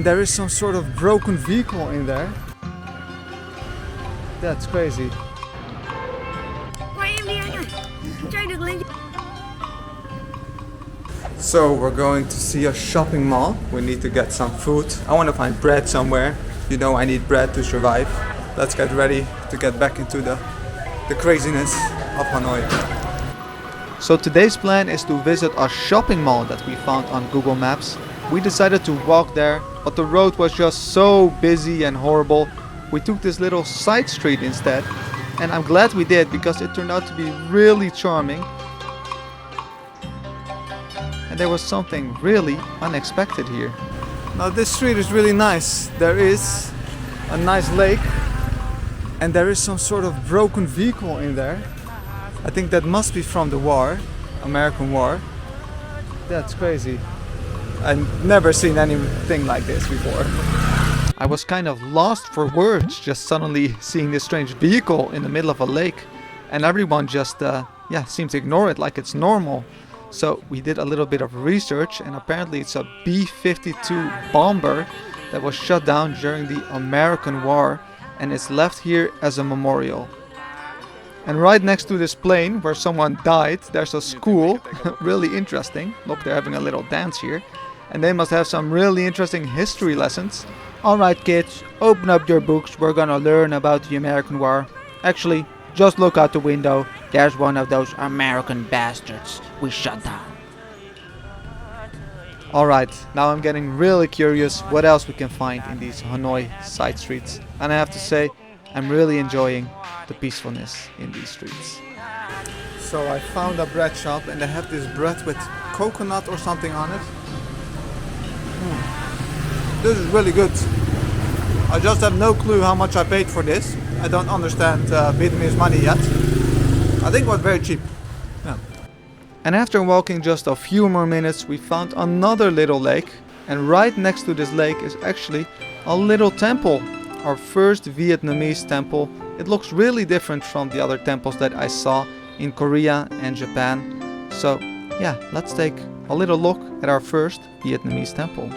There is some sort of broken vehicle in there. That's crazy. So we're going to see a shopping mall. We need to get some food. I want to find bread somewhere. You know I need bread to survive. Let's get ready to get back into the craziness of Hanoi. So today's plan is to visit a shopping mall that we found on Google Maps. We decided to walk there, but the road was just so busy and horrible. We took this little side street instead, and I'm glad we did because it turned out to be really charming. And there was something really unexpected here. Now this street is really nice. There is a nice lake and there is some sort of broken vehicle in there. I think that must be from the war, American war. That's crazy. I've never seen anything like this before. I was kind of lost for words just suddenly seeing this strange vehicle in the middle of a lake, and everyone just seems to ignore it like it's normal. So we did a little bit of research, and apparently it's a B-52 bomber that was shot down during the American War, and it's left here as a memorial. And right next to this plane where someone died, there's a school. Really interesting. Look, they're having a little dance here. And they must have some really interesting history lessons. Alright kids, open up your books, we're gonna learn about the American War. Actually, just look out the window, there's one of those American bastards we shut down. Alright, now I'm getting really curious what else we can find in these Hanoi side streets. And I have to say, I'm really enjoying the peacefulness in these streets. So I found a bread shop and they have this bread with coconut or something on it. This is really good. I just have no clue how much I paid for this. I don't understand Vietnamese money yet. I think it was very cheap. Yeah. And after walking just a few more minutes, we found another little lake. And right next to this lake is actually a little temple. Our first Vietnamese temple. It looks really different from the other temples that I saw in Korea and Japan. So yeah, let's take a little look at our first Vietnamese temple.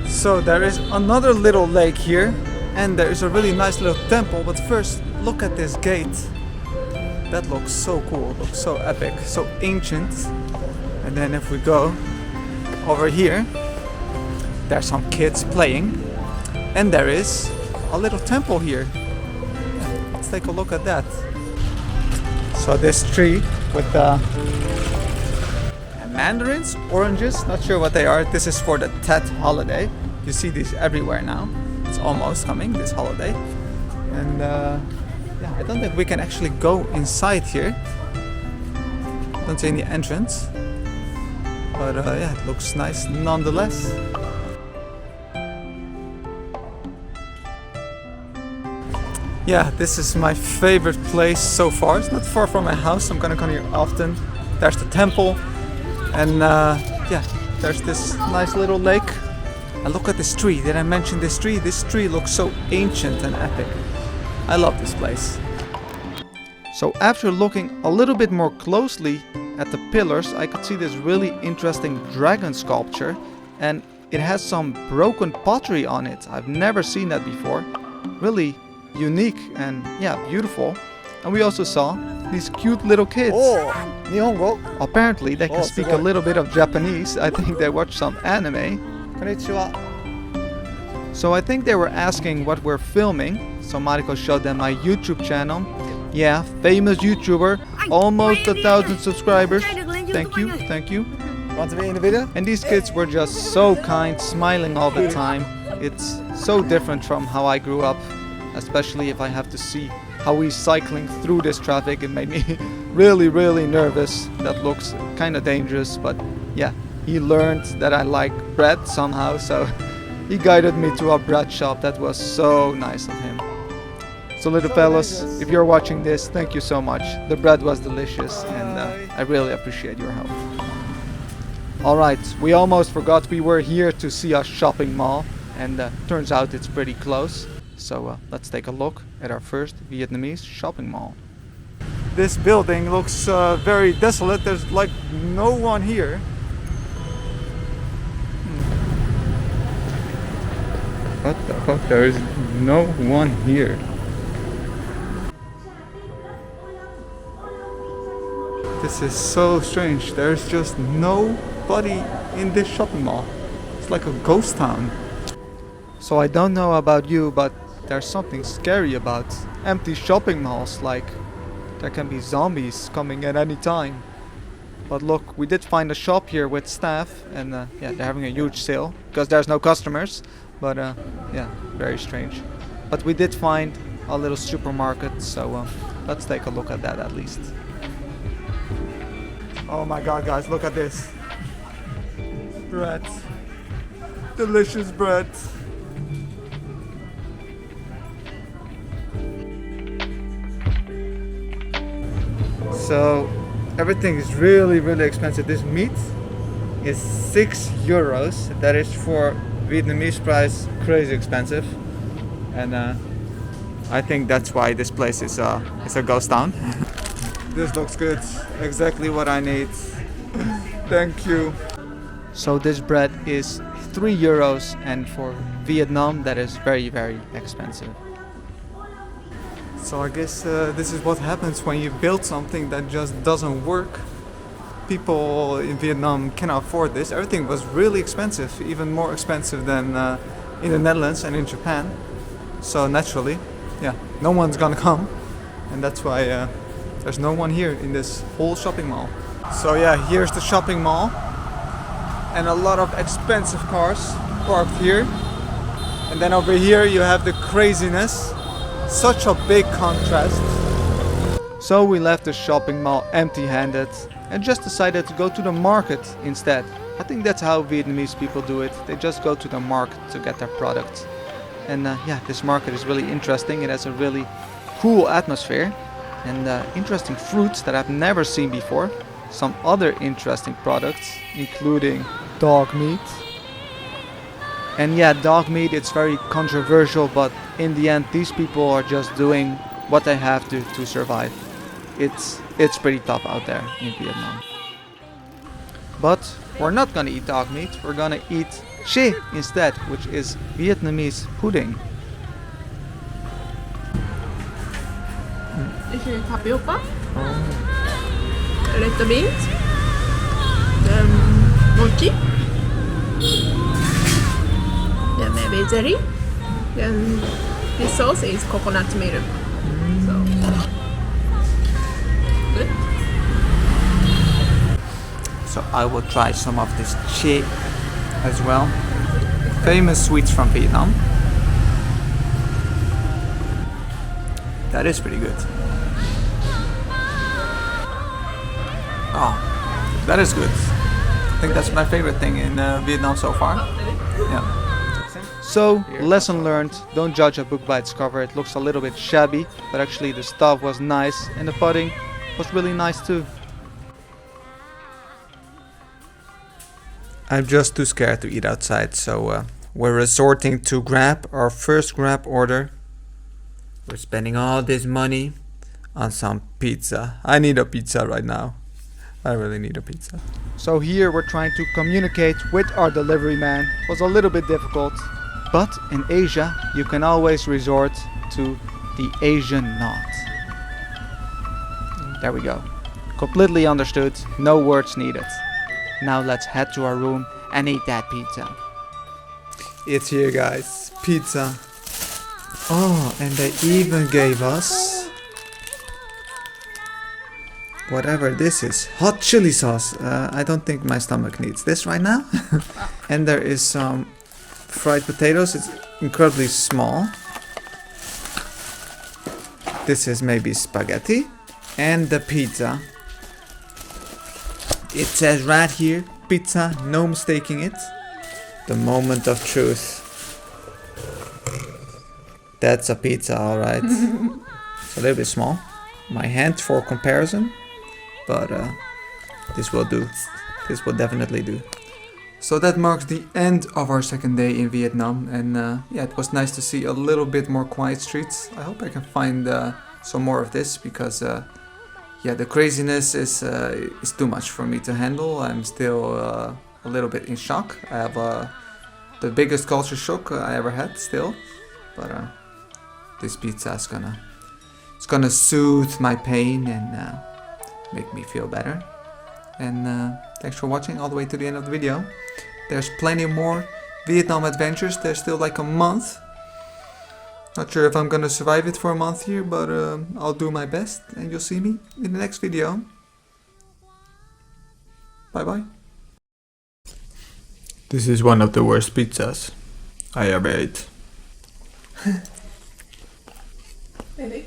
So there is another little lake here and there is a really nice little temple, but first look at this gate. That looks so cool, looks so epic, so ancient. And then if we go over here, there's some kids playing and there is a little temple here. Let's take a look at that. So this tree with the mandarins, oranges, not sure what they are. This is for the Tet holiday. You see these everywhere now. It's almost coming, this holiday. And I don't think we can actually go inside here. Don't see any entrance. But it looks nice nonetheless. Yeah, this is my favorite place so far. It's not far from my house. I'm gonna come here often. There's the temple. And there's this nice little lake. And look at this tree. Did I mention this tree? This tree looks so ancient and epic. I love this place. So after looking a little bit more closely at the pillars, I could see this really interesting dragon sculpture. And it has some broken pottery on it. I've never seen that before. Really unique and beautiful. And we also saw these cute little kids. Oh, Nihongo? Apparently they can speak a little bit of Japanese. I think they watch some anime. Konnichiwa. So I think they were asking what we're filming. So Mariko showed them my YouTube channel. Yeah, famous YouTuber, almost 1,000 subscribers. Thank you, thank you. Want to be in the video? And these kids were just so kind, smiling all the time. It's so different from how I grew up, especially if I have to see how he's cycling through this traffic. It made me really, really nervous. That looks kind of dangerous, but yeah, he learned that I like bread somehow, so he guided me to a bread shop. That was so nice of him. So little fellas, if you're watching this, thank you so much. The bread was delicious and I really appreciate your help. Alright, we almost forgot we were here to see a shopping mall, and turns out it's pretty close. So let's take a look at our first Vietnamese shopping mall. This building looks very desolate. There's like no one here. What the fuck? There is no one here. This is so strange. There's just nobody in this shopping mall. It's like a ghost town. So I don't know about you, but there's something scary about empty shopping malls. Like there can be zombies coming at any time. But look, we did find a shop here with staff, and yeah, they're having a huge sale because there's no customers. But yeah, very strange. But we did find a little supermarket, so let's take a look at that at least. Oh my god, guys, look at this. Bread. Delicious bread. So everything is really, really expensive. This meat is €6. That is for Vietnamese price crazy expensive. And I think that's why this place is a ghost town. This looks good. Exactly what I need. Thank you. So this bread is €3, and for Vietnam that is very, very expensive. So I guess this is what happens when you build something that just doesn't work. People in Vietnam cannot afford this. Everything was really expensive, even more expensive than in the Netherlands and in Japan. So naturally, yeah, no one's gonna come, and that's why there's no one here in this whole shopping mall. So yeah, here's the shopping mall, and a lot of expensive cars parked here. And then over here you have the craziness. Such a big contrast. So we left the shopping mall empty-handed and just decided to go to the market instead. I think that's how Vietnamese people do it. They just go to the market to get their products. And yeah, this market is really interesting. It has a really cool atmosphere and interesting fruits that I've never seen before. Some other interesting products, including dog meat. And yeah, dog meat, it's very controversial, but in the end these people are just doing what they have to survive. It's pretty tough out there in Vietnam. But we're not gonna eat dog meat, we're gonna eat chê instead, which is Vietnamese pudding. This is tapioca, red beans, then mochi, then maybe jelly, then this sauce is coconut milk. So good. So I will try some of this chê as well. Famous sweets from Vietnam. That is pretty good. Oh, that is good. I think that's my favorite thing in Vietnam so far. Yeah. So, lesson learned, don't judge a book by its cover. It looks a little bit shabby, but actually the stuff was nice and the pudding was really nice too. I'm just too scared to eat outside, so we're resorting to Grab, our first Grab order. We're spending all this money on some pizza. I need a pizza right now. I really need a pizza. So here we're trying to communicate with our delivery man. It was a little bit difficult. But in Asia, you can always resort to the Asian nod. There we go. Completely understood, no words needed. Now let's head to our room and eat that pizza. It's here, guys. Pizza. Oh, and they even gave us whatever this is. Hot chili sauce. I don't think my stomach needs this right now. And there is some fried potatoes. It's incredibly small. This is maybe spaghetti. And the pizza. It says right here, pizza, no mistaking it. The moment of truth. That's a pizza, alright. It's a little bit small. My hand for comparison. But this will do. This will definitely do. So that marks the end of our second day in Vietnam. And yeah, it was nice to see a little bit more quiet streets. I hope I can find some more of this because yeah, the craziness is too much for me to handle. I'm still a little bit in shock. I have the biggest culture shock I ever had still. But this pizza is gonna soothe my pain and make me feel better. And thanks for watching all the way to the end of the video. There's plenty more Vietnam adventures. There's still like a month. Not sure if I'm gonna survive it for a month here, but I'll do my best, and you'll see me in the next video. Bye bye. This is one of the worst pizzas I ever ate. Really?